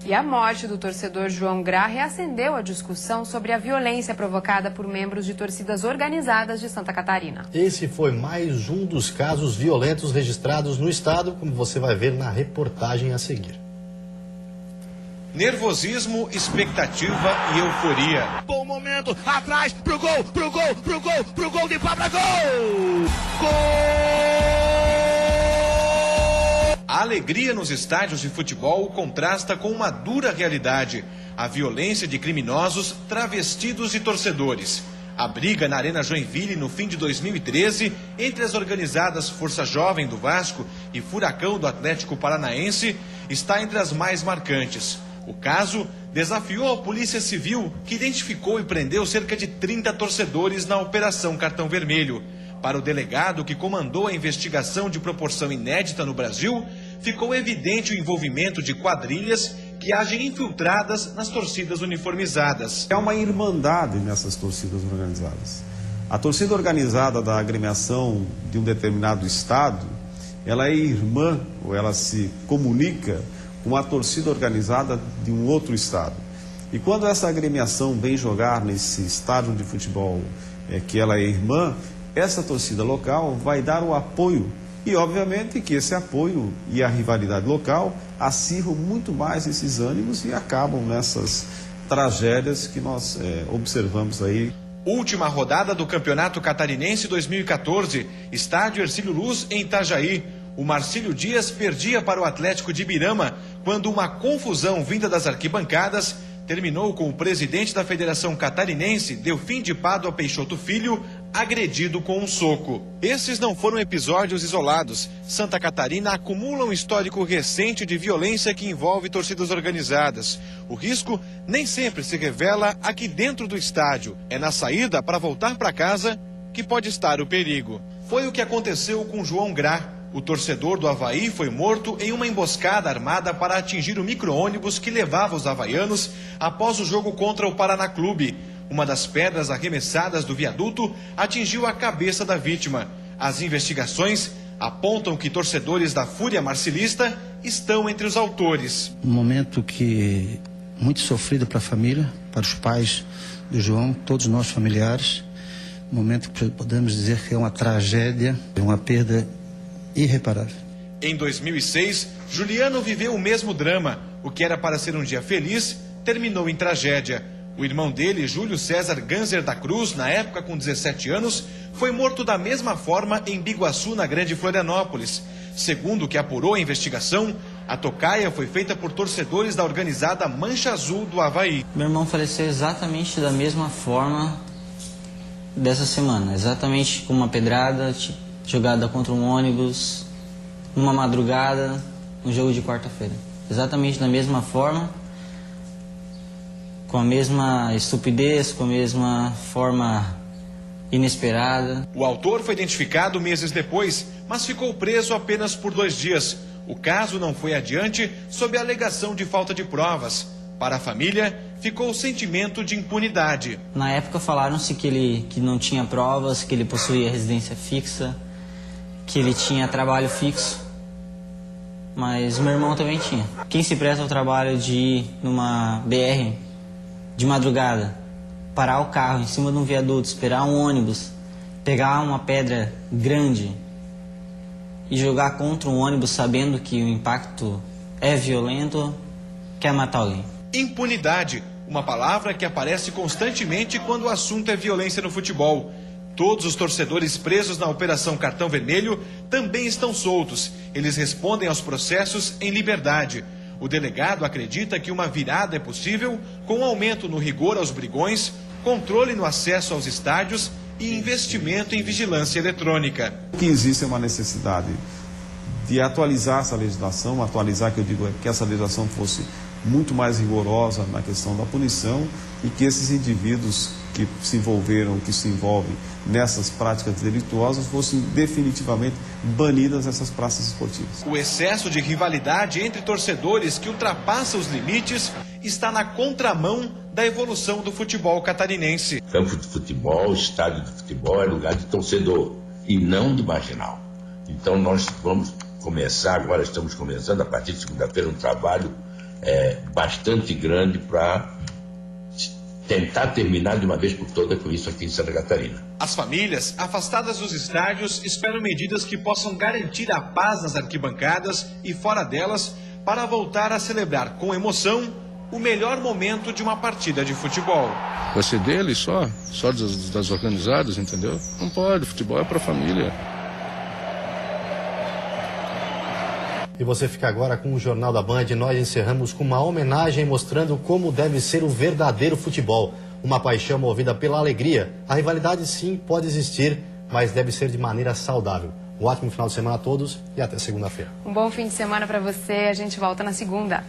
E a morte do torcedor João Grá reacendeu a discussão sobre a violência provocada por membros de torcidas organizadas de Santa Catarina. Esse foi mais um dos casos violentos registrados no estado, como você vai ver na reportagem a seguir. Nervosismo, expectativa e euforia. Bom momento, atrás, pro gol, de Pablo, gol! Gol! A alegria nos estádios de futebol contrasta com uma dura realidade: a violência de criminosos travestidos de torcedores. A briga na Arena Joinville no fim de 2013 entre as organizadas Força Jovem do Vasco e Furacão do Atlético Paranaense está entre as mais marcantes. O caso desafiou a Polícia Civil, que identificou e prendeu cerca de 30 torcedores na Operação Cartão Vermelho. Para o delegado que comandou a investigação de proporção inédita no Brasil, ficou evidente o envolvimento de quadrilhas que agem infiltradas nas torcidas uniformizadas. É uma irmandade nessas torcidas organizadas. A torcida organizada da agremiação de um determinado estado, ela é irmã, ou ela se comunica com a torcida organizada de um outro estado. E quando essa agremiação vem jogar nesse estádio de futebol que ela é irmã, essa torcida local vai dar o apoio. E, obviamente, que esse apoio e a rivalidade local acirram muito mais esses ânimos e acabam nessas tragédias que nós observamos aí. Última rodada do Campeonato Catarinense 2014, estádio Hercílio Luz, em Itajaí. O Marcílio Dias perdia para o Atlético de Ibirama quando uma confusão vinda das arquibancadas terminou com o presidente da Federação Catarinense, Delfim de Pádua Peixoto Filho, agredido com um soco. Esses não foram episódios isolados. Santa Catarina acumula um histórico recente de violência que envolve torcidas organizadas. O risco nem sempre se revela aqui dentro do estádio. É na saída para voltar para casa que pode estar o perigo. Foi o que aconteceu com João Grá. O torcedor do Avaí foi morto em uma emboscada armada para atingir o micro-ônibus que levava os havaianos após o jogo contra o Paraná Clube. Uma das pedras arremessadas do viaduto atingiu a cabeça da vítima. As investigações apontam que torcedores da Fúria Marcilista estão entre os autores. Um momento que muito sofrido para a família, para os pais do João, todos nós familiares. Um momento que podemos dizer que é uma tragédia, uma perda irreparável. Em 2006, Juliano viveu o mesmo drama. O que era para ser um dia feliz, terminou em tragédia. O irmão dele, Júlio César Ganser da Cruz, na época com 17 anos, foi morto da mesma forma em Biguaçu, na Grande Florianópolis. Segundo o que apurou a investigação, a tocaia foi feita por torcedores da organizada Mancha Azul do Avaí. Meu irmão faleceu exatamente da mesma forma dessa semana, exatamente com uma pedrada jogada contra um ônibus, numa madrugada, um jogo de quarta-feira. Exatamente da mesma forma, com a mesma estupidez, com a mesma forma inesperada. O autor foi identificado meses depois, mas ficou preso apenas por 2 dias. O caso não foi adiante sob a alegação de falta de provas. Para a família, ficou o sentimento de impunidade. Na época falaram-se que não tinha provas, que ele possuía residência fixa, que ele tinha trabalho fixo, mas meu irmão também tinha. Quem se presta ao trabalho de ir numa BR de madrugada, parar o carro em cima de um viaduto, esperar um ônibus, pegar uma pedra grande e jogar contra um ônibus sabendo que o impacto é violento, quer matar alguém. Impunidade, uma palavra que aparece constantemente quando o assunto é violência no futebol. Todos os torcedores presos na Operação Cartão Vermelho também estão soltos. Eles respondem aos processos em liberdade. O delegado acredita que uma virada é possível com um aumento no rigor aos brigões, controle no acesso aos estádios e investimento em vigilância eletrônica. O que existe é uma necessidade de atualizar essa legislação, que eu digo é que essa legislação fosse muito mais rigorosa na questão da punição e que esses indivíduos que se envolveram, que se envolvem nessas práticas delituosas fossem definitivamente banidas dessas praças esportivas. O excesso de rivalidade entre torcedores que ultrapassa os limites está na contramão da evolução do futebol catarinense. Campo de futebol, estádio de futebol é lugar de torcedor e não de marginal. Então nós vamos começar, agora estamos começando a partir de segunda-feira um trabalho bastante grande para tentar terminar de uma vez por todas com isso aqui em Santa Catarina. As famílias, afastadas dos estádios, esperam medidas que possam garantir a paz nas arquibancadas e fora delas para voltar a celebrar com emoção o melhor momento de uma partida de futebol. Vai ser dele só das organizadas, entendeu? Não pode, futebol é para a família. E você fica agora com o Jornal da Band. Nós encerramos com uma homenagem mostrando como deve ser o verdadeiro futebol. Uma paixão movida pela alegria. A rivalidade sim pode existir, mas deve ser de maneira saudável. Um ótimo final de semana a todos e até segunda-feira. Um bom fim de semana para você. A gente volta na segunda.